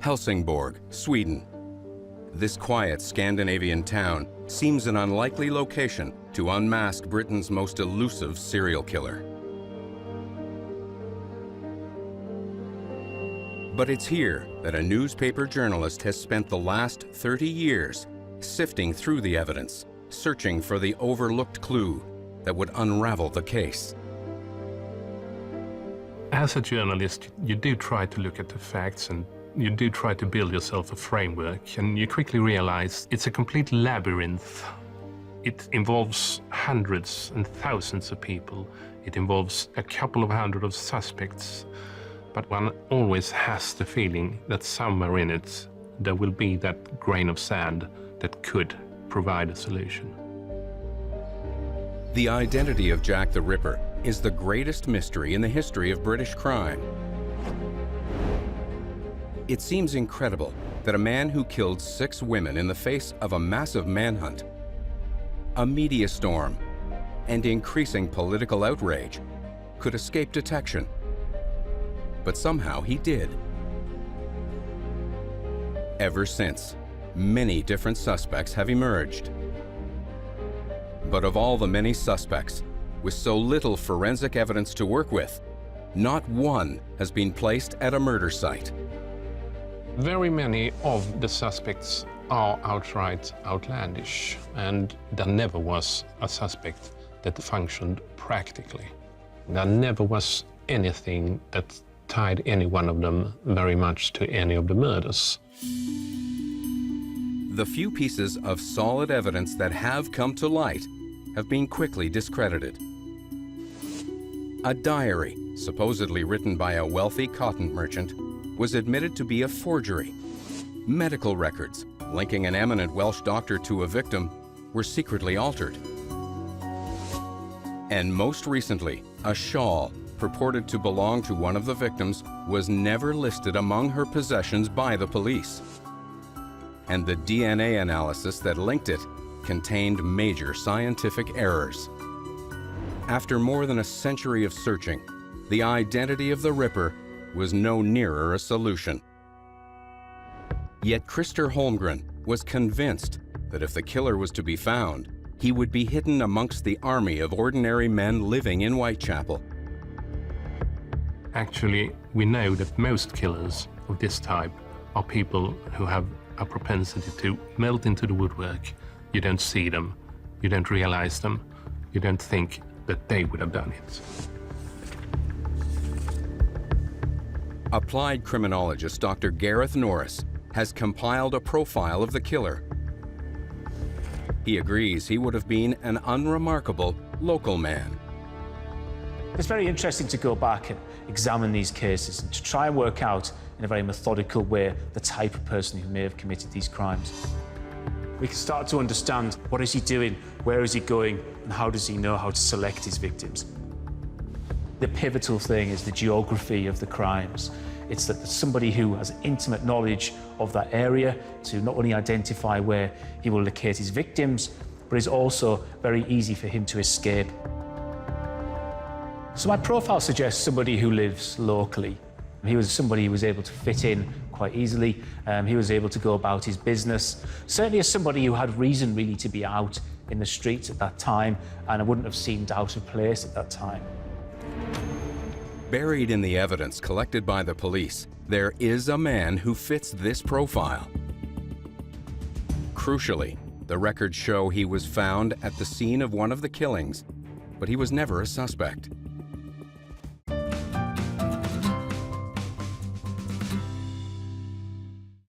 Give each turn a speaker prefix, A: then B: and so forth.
A: Helsingborg, Sweden. This quiet Scandinavian town seems an unlikely location to unmask Britain's most elusive serial killer. But it's here that a newspaper journalist has spent the last 30 years sifting through the evidence, searching for the overlooked clue that would unravel the case.
B: As a journalist, you do try to look at the facts and you do try to build yourself a framework, and you quickly realize it's a complete labyrinth. It involves hundreds and thousands of people. It involves a couple of hundred of suspects. But one always has the feeling that somewhere in it there will be that grain of sand that could provide a solution.
A: The identity of Jack the Ripper is the greatest mystery in the history of British crime. It seems incredible that a man who killed 6 women in the face of a massive manhunt, a media storm, and increasing political outrage could escape detection. But somehow he did. Ever since, many different suspects have emerged. But of all the many suspects, with so little forensic evidence to work with, not one has been placed at a murder site.
B: Very many of the suspects are outright outlandish, and there never was a suspect that functioned practically. There never was anything that tied any one of them very much to any of the murders.
A: The few pieces of solid evidence that have come to light have been quickly discredited. A diary, supposedly written by a wealthy cotton merchant, was admitted to be a forgery. Medical records linking an eminent Welsh doctor to a victim were secretly altered. And most recently, a shawl purported to belong to one of the victims was never listed among her possessions by the police. And the DNA analysis that linked it contained major scientific errors. After more than a century of searching, the identity of the Ripper was no nearer a solution. Yet Christer Holmgren was convinced that if the killer was to be found, he would be hidden amongst the army of ordinary men living in Whitechapel.
B: Actually, we know that most killers of this type are people who have a propensity to melt into the woodwork. You don't see them, you don't realize them, you don't think that they would have done it.
A: Applied criminologist Dr. Gareth Norris has compiled a profile of the killer. He agrees he would have been an unremarkable local man.
C: It's very interesting to go back and examine these cases and to try and work out in a very methodical way the type of person who may have committed these crimes. We can start to understand what is he doing, where is he going, and how does he know how to select his victims. The pivotal thing is the geography of the crimes. It's that there's somebody who has intimate knowledge of that area to not only identify where he will locate his victims, but it's also very easy for him to escape. So my profile suggests somebody who lives locally. He was somebody who was able to fit in quite easily. He was able to go about his business. Certainly as somebody who had reason really to be out in the streets at that time, and it wouldn't have seemed out of place at that time.
A: Buried in the evidence collected by the police, there is a man who fits this profile. Crucially, the records show he was found at the scene of one of the killings, but he was never a suspect.